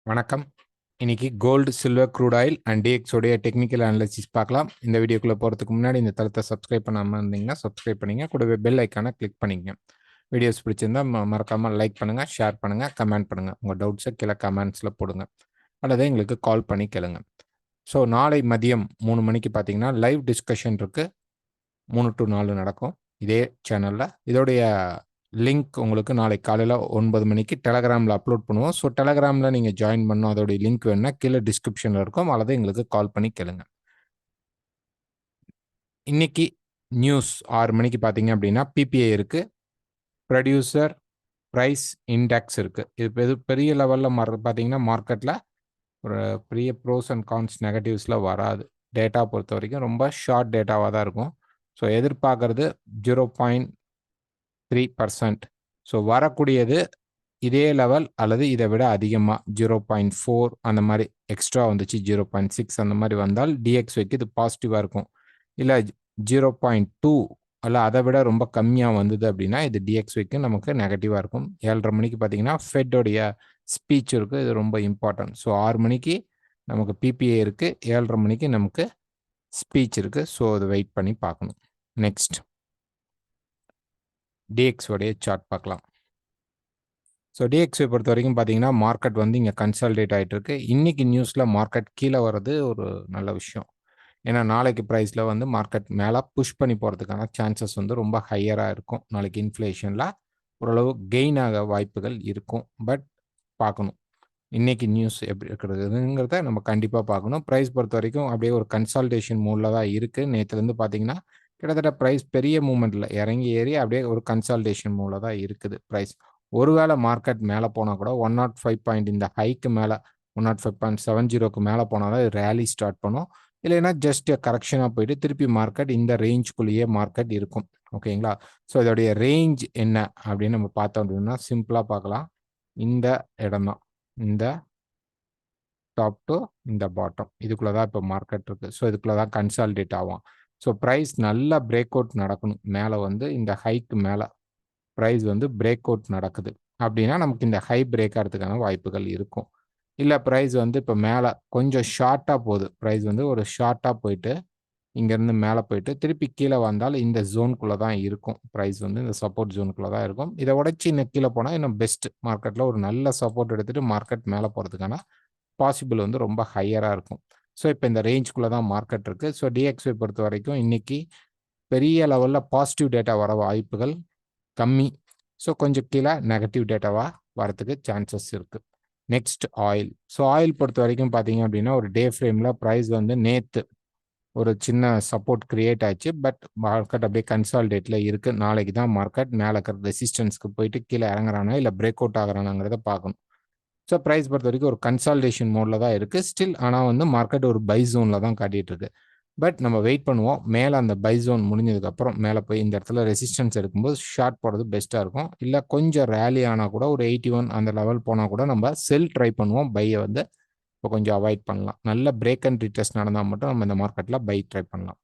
வணக்கம். இன்னைக்கு gold, silver, crude oil and டிஎக்ஸ் உடைய டெக்னிக்கல் அனாலிசிஸ் பார்க்கலாம். இந்த வீடியோக்குள்ள போறதுக்கு முன்னாடி இந்த தளத்தை சப்ஸ்கிரைப் பண்ணாம இருந்தீங்கன்னா சப்ஸ்கிரைப் பண்ணிங்க. கூடவே பெல் ஐக்கானை கிளிக் பண்ணிக்கங்க. வீடியோஸ் பிடிச்சிருந்தா மறக்காம லைக் பண்ணுங்க, ஷேர் பண்ணுங்க, கமெண்ட் பண்ணுங்க. உங்க டவுட்ஸை கீழே கமெண்ட்ஸ்ல போடுங்க அல்லது எங்களுக்கு கால் பண்ணி கேளுங்க. ஸோ நாளை மதியம் 3 மணிக்கு பார்த்தீங்கன்னா லைவ் டிஸ்கஷன் இருக்கு. 3 to 4 நடக்கும் இதே சேனல்ல. இதோடைய லிங்க் உங்களுக்கு நாளைக்கு காலையில் 9 மணிக்கு டெலகிராமில் அப்லோட் பண்ணுவோம். ஸோ டெலகிராமில் நீங்கள் ஜாயின் பண்ணணும். அதோடைய லிங்க் வேணுன்னா கீழே டிஸ்கிரிப்ஷனில் இருக்கும், அல்லது எங்களுக்கு கால் பண்ணி கேளுங்க. இன்னைக்கு நியூஸ் 6 மணிக்கு பார்த்தீங்க அப்படின்னா பிபிஐ இருக்கு, ப்ரொடியூசர் ப்ரைஸ் இண்டெக்ஸ் இருக்கு. இது பெரிய லெவலில் பார்த்தீங்கன்னா மார்க்கெட்டில் ஒரு பெரிய ப்ரோஸ் அண்ட் கான்ஸ் நெகட்டிவ்ஸில் வராது. டேட்டா பொறுத்த வரைக்கும் ரொம்ப ஷார்ட் டேட்டாவாக தான் இருக்கும். ஸோ எதிர்பார்க்கறது 0.3%. ஸோ வரக்கூடியது இதே லெவல் அல்லது இதை விட அதிகமாக 0.4 அந்த மாதிரி எக்ஸ்ட்ரா வந்துச்சு, 0.6 அந்த மாதிரி வந்தால் டிஎக்ஸ்ஒய்க்கு இது பாசிட்டிவாக இருக்கும். இல்லை 0.2 அல்ல அதை விட ரொம்ப கம்மியாக வந்தது அப்படின்னா இது டிஎக்ஸ்ஒய்க்கு நமக்கு நெகட்டிவாக இருக்கும். 7:30 மணிக்கு பார்த்தீங்கன்னா ஃபெட்டோடைய ஸ்பீச் இருக்குது. இது ரொம்ப இம்பார்ட்டன்ட். ஸோ 6 மணிக்கு நமக்கு பிபிஐ இருக்குது, 7:30 மணிக்கு நமக்கு ஸ்பீச் இருக்குது. ஸோ அதை வெயிட் பண்ணி பார்க்கணும். நெக்ஸ்ட் டிஎக்ஸோடைய சார்ட் பார்க்கலாம். ஸோ டிஎக்ஸை பொறுத்த வரைக்கும் பார்த்தீங்கன்னா மார்க்கெட் வந்து இங்கே கன்சால்டேட் ஆகிட்டு இருக்கு. இன்னைக்கு நியூஸில் மார்க்கெட் கீழே வர்றது ஒரு நல்ல விஷயம். ஏன்னா நாளைக்கு ப்ரைஸில் வந்து மார்க்கெட் மேலே புஷ் பண்ணி போகிறதுக்கான சான்சஸ் வந்து ரொம்ப ஹையராக இருக்கும். நாளைக்கு இன்ஃப்ளேஷனில் ஓரளவு கெயின் ஆக வாய்ப்புகள் இருக்கும். பட் பார்க்கணும் இன்னைக்கு நியூஸ் எப்படி இருக்கிறதுங்கிறத நம்ம கண்டிப்பாக பார்க்கணும். ப்ரைஸ் பொறுத்த வரைக்கும் அப்படியே ஒரு கன்சால்டேஷன் மூடில் தான் இருக்குது. நேற்றுலேருந்து பார்த்தீங்கன்னா கிட்டத்தட்ட ப்ரைஸ் பெரிய மூமெண்ட்டில் இறங்கி ஏறி அப்படியே ஒரு கன்சால்டேஷன் மூடில் தான் இருக்குது ப்ரைஸ். ஒருவேளை மார்க்கெட் மேலே போனால் கூட 105 பாயிண்ட் இந்த ஹைக்கு மேலே 105.70க்கு மேலே போனால் தான் ரேலி ஸ்டார்ட் பண்ணும். இல்லைன்னா ஜஸ்ட் கரெக்ஷனாக போயிட்டு திருப்பி மார்க்கெட் இந்த ரேஞ்சுக்குள்ளேயே மார்க்கெட் இருக்கும். ஓகேங்களா? ஸோ இதோடைய ரேஞ்ச் என்ன அப்படின்னு நம்ம பார்த்தோம் அப்படின்னா சிம்பிளாக பார்க்கலாம். இந்த இடம் தான், இந்த டாப் டு இந்த பாட்டம், இதுக்குள்ளே தான் இப்போ மார்க்கெட் இருக்குது. ஸோ இதுக்குள்ளே தான் கன்சால்டேட் ஆகும். ஸோ ப்ரைஸ் நல்லா பிரேக் அவுட் நடக்கணும். மேலே வந்து இந்த ஹைக்கு மேலே ப்ரைஸ் வந்து பிரேக் அவுட் நடக்குது அப்படின்னா நமக்கு இந்த ஹை பிரேக் ஆகிறதுக்கான வாய்ப்புகள் இருக்கும். இல்லை ப்ரைஸ் வந்து இப்போ மேலே கொஞ்சம் ஷார்ட்டாக போகுது, ப்ரைஸ் வந்து ஒரு ஷார்ட்டாக போயிட்டு இங்கேருந்து மேலே போயிட்டு திருப்பி கீழே வந்தால் இந்த ஜோனுக்குள்ளே தான் இருக்கும். ப்ரைஸ் வந்து இந்த சப்போர்ட் ஜோனுக்குள்ளே தான் இருக்கும். இதை உடச்சி இன்னும் கீழே போனால் இன்னும் பெஸ்ட். மார்க்கெட்டில் ஒரு நல்ல சப்போர்ட் எடுத்துகிட்டு மார்க்கெட் மேலே போகிறதுக்கான பாசிபிள் வந்து ரொம்ப ஹையராக இருக்கும். ஸோ இப்போ இந்த ரேஞ்சுக்குள்ளே தான் மார்க்கெட் இருக்குது. ஸோ டிஎக்ஸ்ஐ பொறுத்த வரைக்கும் இன்னைக்கு பெரிய லெவலில் பாசிட்டிவ் டேட்டா வர வாய்ப்புகள் கம்மி. ஸோ கொஞ்சம் கீழே நெகட்டிவ் டேட்டாவாக வரத்துக்கு சான்சஸ் இருக்குது. Next oil. ஸோ ஆயில் பொறுத்த வரைக்கும் பார்த்தீங்க அப்படின்னா ஒரு டே ஃப்ரேமில் ப்ரைஸ் வந்து நேற்று ஒரு சின்ன சப்போர்ட் கிரியேட் ஆச்சு. பட் மார்க்கெட் அப்படியே கன்சால்டேட்டில் இருக்குது. நாளைக்கு தான் மார்க்கெட் மேலே இருக்கிற ரெசிஸ்டன்ஸ்க்கு போயிட்டு கீழே இறங்குறானா இல்லை பிரேக் அவுட் ஆகிறானாங்கிறத பார்க்கணும். ஸோ ப்ரைஸ் பொறுத்த வரைக்கும் ஒரு கன்சால்டேஷன் மோடில் தான் இருக்குது ஸ்டில். ஆனால் வந்து மார்க்கெட் ஒரு பை ஜோனில் தான் காட்டிகிட்டு இருக்கு. பட் நம்ம வெயிட் பண்ணுவோம். மேலே அந்த பை ஜோன் முடிஞ்சதுக்கப்புறம் மேலே போய் இந்த இடத்துல ரெசிஸ்டன்ஸ் எடுக்கும்போது ஷார்ட் போடுறது பெஸ்ட்டாக இருக்கும். இல்லை கொஞ்சம் ரேலி ஆனால் கூட ஒரு 81 அந்த லெவல் போனால் கூட நம்ம செல் ட்ரை பண்ணுவோம். பையை வந்து இப்போ கொஞ்சம் அவாய்ட் பண்ணலாம். நல்ல பிரேக் அண்ட் ரீடெஸ்ட் நடந்தால் மட்டும் நம்ம இந்த மார்க்கெட்டில் பை ட்ரை பண்ணலாம்.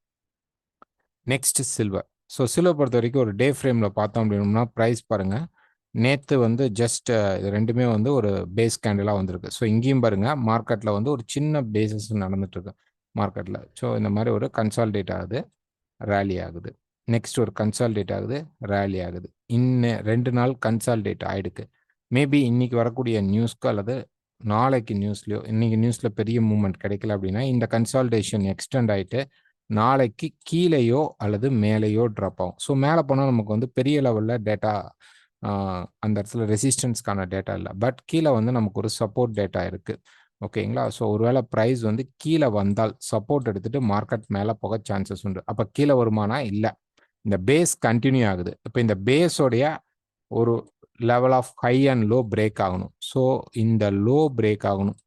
Next silver. ஸோ சில்வர் பொறுத்த வரைக்கும் ஒரு டே ஃப்ரேமில் பார்த்தோம் அப்படின்னா ப்ரைஸ் பாருங்கள், நேற்று வந்து ஜஸ்ட் இது ரெண்டுமே வந்து ஒரு பேஸ் கேண்டிலாக வந்திருக்கு. ஸோ இங்கேயும் பாருங்கள் மார்க்கெட்டில் வந்து ஒரு சின்ன பேசஸ் நடந்துட்டுருக்கு மார்க்கெட்டில். ஸோ இந்த மாதிரி ஒரு கன்சால்டேட் ஆகுது, ரேலி ஆகுது. நெக்ஸ்ட் ஒரு கன்சால்டேட் ஆகுது, ரேலி ஆகுது. இன்னும் 2 நாள் கன்சால்டேட் ஆகிடுக்கு. மேபி இன்னைக்கு வரக்கூடிய நியூஸ்க்கு அல்லது நாளைக்கு நியூஸ்லையோ, இன்னைக்கு நியூஸில் பெரிய மூவ்மெண்ட் கிடைக்கல அப்படின்னா இந்த கன்சால்டேஷன் எக்ஸ்டெண்ட் ஆகிட்டு நாளைக்கு கீழேயோ அல்லது மேலேயோ ட்ராப் ஆகும். ஸோ மேலே போனால் நமக்கு வந்து பெரிய லெவலில் டேட்டா அந்த இடத்துல ரெசிஸ்டன்ஸ்க்கான டேட்டா இல்லை. பட் கீழே வந்து நமக்கு ஒரு சப்போர்ட் டேட்டா இருக்குது. ஓகேங்களா? ஸோ ஒருவேளை ப்ரைஸ் வந்து கீழே வந்தால் சப்போர்ட் எடுத்துகிட்டு மார்க்கெட் மேலே போக சான்சஸ் உண்டு. அப்போ கீழே வருமானா இல்லை, இந்த பேஸ் கண்டினியூ ஆகுது. இப்போ இந்த பேஸோடைய ஒரு level of high and low break ஆகணும். ஸோ இந்த லோ பிரேக் ஆகணும்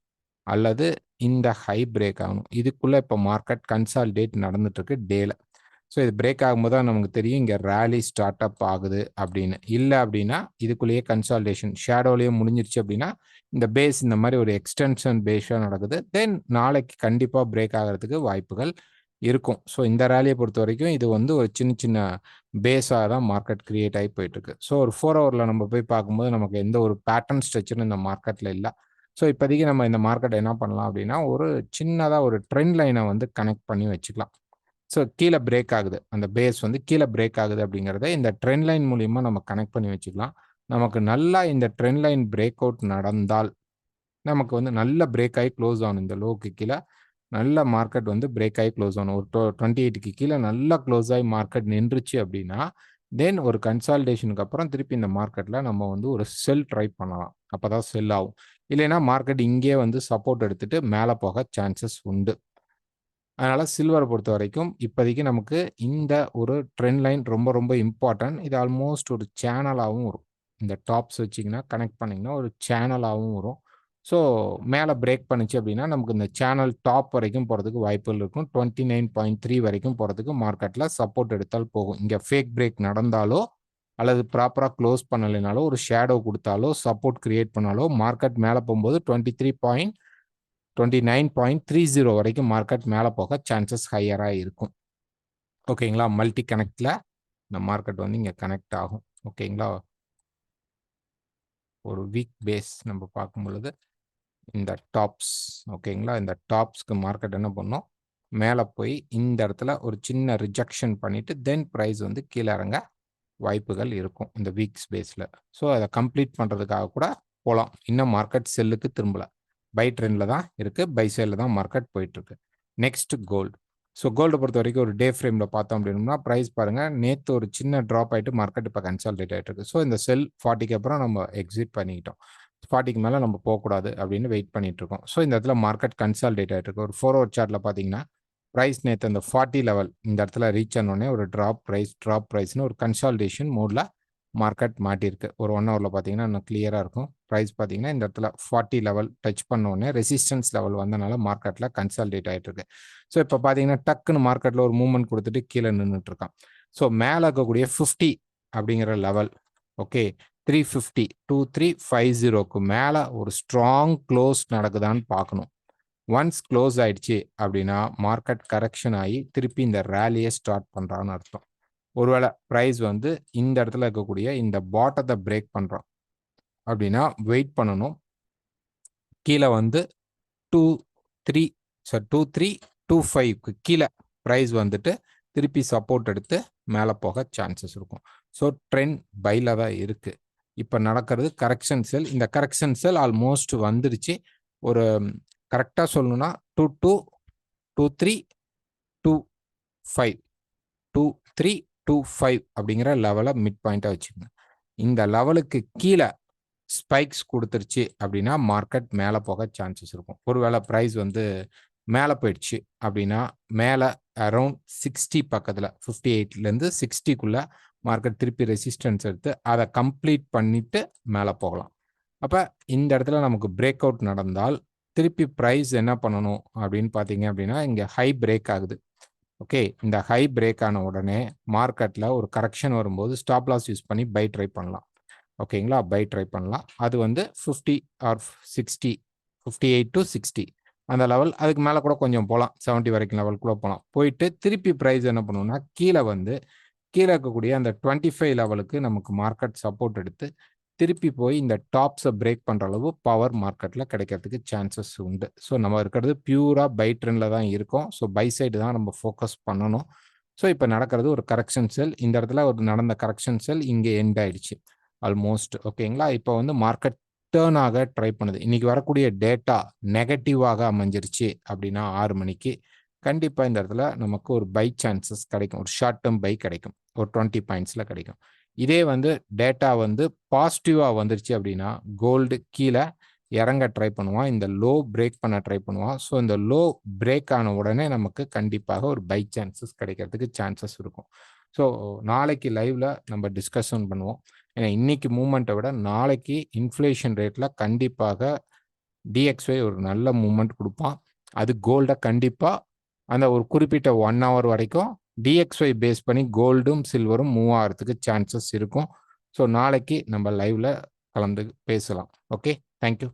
அல்லது இந்த ஹை பிரேக் ஆகணும். இதுக்குள்ளே இப்போ மார்க்கெட் கன்சால்டேட் நடந்துட்டுருக்கு டேல. ஸோ இது பிரேக் ஆகும்போது தான் நமக்கு தெரியும் இங்கே ரேலி ஸ்டார்ட் அப் ஆகுது அப்படின்னு. இல்லை அப்படின்னா இதுக்குள்ளேயே கன்சால்டேஷன் ஷேடோலேயே முடிஞ்சிருச்சு அப்படின்னா இந்த பேஸ் இந்த மாதிரி ஒரு எக்ஸ்டென்ஷன் பேஸாக நடக்குது. தென் நாளைக்கு கண்டிப்பாக பிரேக் ஆகிறதுக்கு வாய்ப்புகள் இருக்கும். ஸோ இந்த ரேலியை பொறுத்த வரைக்கும் இது வந்து ஒரு சின்ன சின்ன பேஸாக தான் மார்க்கெட் கிரியேட் ஆகி போயிட்டுருக்கு. ஸோ ஒரு 4 ஹவரில் நம்ம போய் பார்க்கும்போது நமக்கு எந்த ஒரு பேட்டர்ன் ஸ்ட்ரக்சரும் இந்த மார்க்கெட்டில் இல்லை. ஸோ இப்போதைக்கு நம்ம இந்த மார்க்கெட் என்ன பண்ணலாம் அப்படின்னா, ஒரு சின்னதா ஒரு ட்ரெண்ட் லைனை வந்து கனெக்ட் பண்ணி வச்சுக்கலாம். ஸோ கீழ பிரேக் ஆகுது. அந்த பேஸ் வந்து கீழ பிரேக் ஆகுது அப்படிங்கிறத இந்த ட்ரெண்ட் லைன் மூலியமா நம்ம கனெக்ட் பண்ணி வச்சுக்கலாம். நமக்கு நல்லா இந்த ட்ரெண்ட் லைன் பிரேக் அவுட் நடந்தால், நமக்கு வந்து நல்ல பிரேக் ஆயி க்ளோஸ் ஆகணும். இந்த லோக்கு கீழ நல்ல மார்க்கெட் வந்து பிரேக் ஆயி க்ளோஸ் ஆகணும். ஒரு 28க்கு கீழ நல்லா க்ளோஸ் ஆயி மார்க்கெட் நின்றுச்சு அப்படின்னா, தென் ஒரு கன்சாலிடேஷனுக்கு அப்புறம் திருப்பி இந்த மார்க்கெட்ல நம்ம வந்து ஒரு செல் ட்ரை பண்ணலாம். அப்பதான் செல் ஆகும். இல்லைன்னா மார்க்கெட் இங்கேயே வந்து சப்போர்ட் எடுத்துட்டு மேல போக சான்சஸ் உண்டு. அதனால சில்வர பொறுத்தவரைக்கும் இப்போதைக்கு நமக்கு இந்த ஒரு ட்ரெண்ட் லைன் ரொம்ப ரொம்ப இம்பார்ட்டன்ட். இது ஆல்மோஸ்ட் ஒரு சேனலாவும் வரும். இந்த டாப்ஸ் வச்சீங்கன்னா, கனெக்ட் பண்ணீங்கன்னா ஒரு சேனலாவும் வரும். ஸோ மேல பிரேக் பண்ணுச்சு அப்படின்னா, நமக்கு இந்த சேனல் டாப் வரைக்கும் போறதுக்கு வாய்ப்புகள் இருக்கும். 29.3 வரைக்கும் போறதுக்கு மார்க்கெட்ல சப்போர்ட் எடுத்தால் போகும். இங்க ஃபேக் பிரேக் நடந்தாலோ, அல்லது ப்ராப்பரா குளோஸ் பண்ணலைனாலோ, ஒரு ஷேடோ குடுத்தாலோ, சப்போர்ட் கிரியேட் பண்ணாலோ, மார்க்கெட் மேல போம்போது 29.30 வரைக்கும் மார்க்கெட் மேல போக சான்சஸ் ஹையரா இருக்கும். ஓகேங்களா? மல்டி கனெக்ட்ல இந்த மார்க்கெட் வந்து இங்க கனெக்ட் ஆகும். ஓகேங்களா? ஒரு வீக் பேஸ் நம்ம பார்க்கும் பொழுது இந்த டாப்ஸ் ஓகேங்களா? இந்த டாப்ஸ்க்கு மார்க்கெட் என்ன பண்ணும்? மேல போய் இந்த இடத்துல ஒரு சின்ன ரிஜெக்ஷன் பண்ணிட்டு, தென் பிரைஸ் வந்து கீழ இறங்க வாய்ப்புகள் இருக்கும். இந்த வீக்ஸ் பேஸ்ல. ஸோ அத கம்ப்ளீட் பண்றதுக்காக கூட போலாம். இன்னும் மார்க்கெட் செல்லுக்கு திரும்பல. பை ட்ரெண்ட்ல தான் இருக்கு. பை சைட்ல தான் மார்க்கெட் போயிட்டு இருக்கு. Next gold. ஸோ கோல்ட பொறுத்தவரைக்கும் ஒரு டே ஃப்ரேம்ல பார்த்தோம் அப்படின்னோம்னா, பிரைஸ் பாருங்க நேத்து ஒரு சின்ன டிராப் ஆயிட்டு மார்க்கெட் இப்ப கன்சாலிடேட் ஆயிட்டு இருக்கு. ஸோ இந்த செல் 40க்கு அப்புறம் நம்ம எக்ஸிட் பண்ணிக்கிட்டோம். 40க்கு மேல நம்ம போகக்கூடாது அப்படின்னு வெயிட் பண்ணிட்டு இருக்கோம். ஸோ இந்த இடத்துல மார்க்கெட் கன்சாலிடேட் ஆயிட்டு இருக்கு. ஒரு 4 ஹவர் சார்ட்ல பார்த்தீங்கன்னா, பிரைஸ் நேத்து அந்த 40 லெவல் இந்த இடத்துல ரீச் ஆன உடனே ஒரு டிராப் பிரைஸ்னு ஒரு கன்சாலிடேஷன் மோட்ல மார்க்கெட் மாட்டியிருக்கு. ஒரு 1 ஹவர்ல பார்த்தீங்கன்னா இன்னும் கிளியரா இருக்கும். பிரைஸ் பார்த்தீங்கன்னா இந்த இடத்துல 40 லெவல் டச் பண்ண உடனே ரெசிஸ்டன்ஸ் லெவல் வந்தனால மார்க்கெட்ல கன்சாலிடேட் ஆயிட்டு இருக்கு. ஸோ இப்போ பார்த்தீங்கன்னா டக்குன்னு மார்க்கெட்ல ஒரு மூவ்மெண்ட் கொடுத்துட்டு கீழே நின்றுட்டு இருக்கான். ஸோ மேல இருக்கக்கூடிய 50 அப்படிங்கிற லெவல் ஓகே 350 2350க்கு மேல ஒரு ஸ்ட்ராங் க்ளோஸ் நடக்குதான்னு பார்க்கணும். ஒன்ஸ் க்ளோஸ் ஆயிடுச்சு அப்படின்னா மார்க்கெட் கரெக்ஷன் ஆகி திருப்பி இந்த ரேலியை ஸ்டார்ட் பண்றான்னு அர்த்தம். ஒருவேளை பிரைஸ் வந்து இந்த இடத்துல இருக்கக்கூடிய இந்த பாட்டத்தை பிரேக் பண்றோம் அப்படின்னா வெயிட் பண்ணணும். கீழே வந்து 2325க்கு கீழே பிரைஸ் வந்துட்டு திருப்பி சப்போர்ட் எடுத்து மேலே போக சான்சஸ் இருக்கும். ஸோ ட்ரெண்ட் பைல தான் இருக்கு. இப்போ நடக்கிறது கரெக்ஷன் செல். இந்த கரெக்ஷன் செல் ஆல்மோஸ்ட் வந்துடுச்சு. ஒரு கரெக்டாக சொல்லணும்னா 2325 2325 அப்படிங்கிற லெவலை மிட் பாயிண்டா வச்சுக்கோங்க. இந்த லெவலுக்கு கீழே ஸ்பைக்ஸ் கொடுத்துருச்சு அப்படின்னா மார்க்கெட் மேலே போக சான்சஸ் இருக்கும். ஒருவேளை ப்ரைஸ் வந்து மேலே போயிடுச்சு அப்படின்னா மேலே அரௌண்ட் 60 பக்கத்தில் 58லேருந்து 60க்குள்ள மார்க்கெட் திருப்பி ரெசிஸ்டன்ஸ் எடுத்து அதை கம்ப்ளீட் பண்ணிட்டு மேலே போகலாம். அப்போ இந்த இடத்துல நமக்கு பிரேக் அவுட் நடந்தால் திருப்பி ப்ரைஸ் என்ன பண்ணணும் அப்படின்னு பார்த்தீங்க அப்படின்னா இங்கே ஹை பிரேக் ஆகுது. ஓகே இந்த ஹை பிரேக் ஆன உடனே மார்க்கெட்டில் ஒரு கரெக்ஷன் வரும்போது ஸ்டாப் லாஸ் யூஸ் பண்ணி பை ட்ரை பண்ணலாம். ஓகேங்களா? பை ட்ரை பண்ணலாம். அது வந்து 50 ஆர் 60 58 டு 60 அந்த லெவல். அதுக்கு மேலே கூட கொஞ்சம் போகலாம். 70 வரைக்கும் லெவல் கூட போகலாம். போயிட்டு திருப்பி ப்ரைஸ் என்ன பண்ணுவோம்னா கீழே வந்து கீழே இருக்கக்கூடிய அந்த 25 லெவலுக்கு நமக்கு மார்க்கெட் சப்போர்ட் எடுத்து திருப்பி போய் இந்த டாப்ஸை பிரேக் பண்ணுற அளவு பவர் மார்க்கெட்டில் கிடைக்கிறதுக்கு சான்சஸ் உண்டு. ஸோ நம்ம இருக்கிறது பியூராக பை ட்ரெண்டில் தான் இருக்கும். ஸோ பை சைடு தான் நம்ம ஃபோக்கஸ் பண்ணணும். ஸோ இப்போ நடக்கிறது ஒரு கரெக்ஷன் செல். இந்த இடத்துல ஒரு நடந்த கரெக்ஷன் செல் இங்கே எண்ட் ஆயிடுச்சு ஆல்மோஸ்ட். ஓகேங்களா? இப்போ வந்து மார்க்கெட் டேர்ன் ஆக ட்ரை பண்ணுது. இன்னைக்கு வரக்கூடிய டேட்டா நெகட்டிவாக அமைஞ்சிருச்சு அப்படின்னா 6 மணிக்கு கண்டிப்பாக இந்த இடத்துல நமக்கு ஒரு பை சான்சஸ் கிடைக்கும். ஒரு ஷார்ட் டேர்ம் பை கிடைக்கும். ஒரு 20 பாயிண்ட்ஸில் கிடைக்கும். இதே வந்து டேட்டா வந்து பாசிட்டிவாக வந்துருச்சு அப்படின்னா கோல்டு கீழே இறங்க ட்ரை பண்ணுவான். இந்த லோ பிரேக் பண்ண ட்ரை பண்ணுவான். ஸோ இந்த லோ பிரேக் ஆன உடனே நமக்கு கண்டிப்பாக ஒரு பை சான்சஸ் கிடைக்கிறதுக்கு சான்சஸ் இருக்கும். ஸோ நாளைக்கு லைவ்ல நம்ம டிஸ்கஷன் பண்ணுவோம். ஏன்னா இன்னைக்கு மூமெண்ட்டை விட நாளைக்கு இன்ஃப்ளேஷன் ரேட்டில் கண்டிப்பாக DXY ஒரு நல்ல மூமெண்ட் கொடுப்பான். அது கோல்டை கண்டிப்பாக அந்த ஒரு குறிப்பிட்ட 1 ஹவர் வரைக்கும் DXY பேஸ் பண்ணி கோல்டும் சில்வரும் மூவ் ஆகிறதுக்கு சான்சஸ் இருக்கும். ஸோ நாளைக்கு நம்ம லைவ்ல கலந்து பேசலாம். Okay, thank you.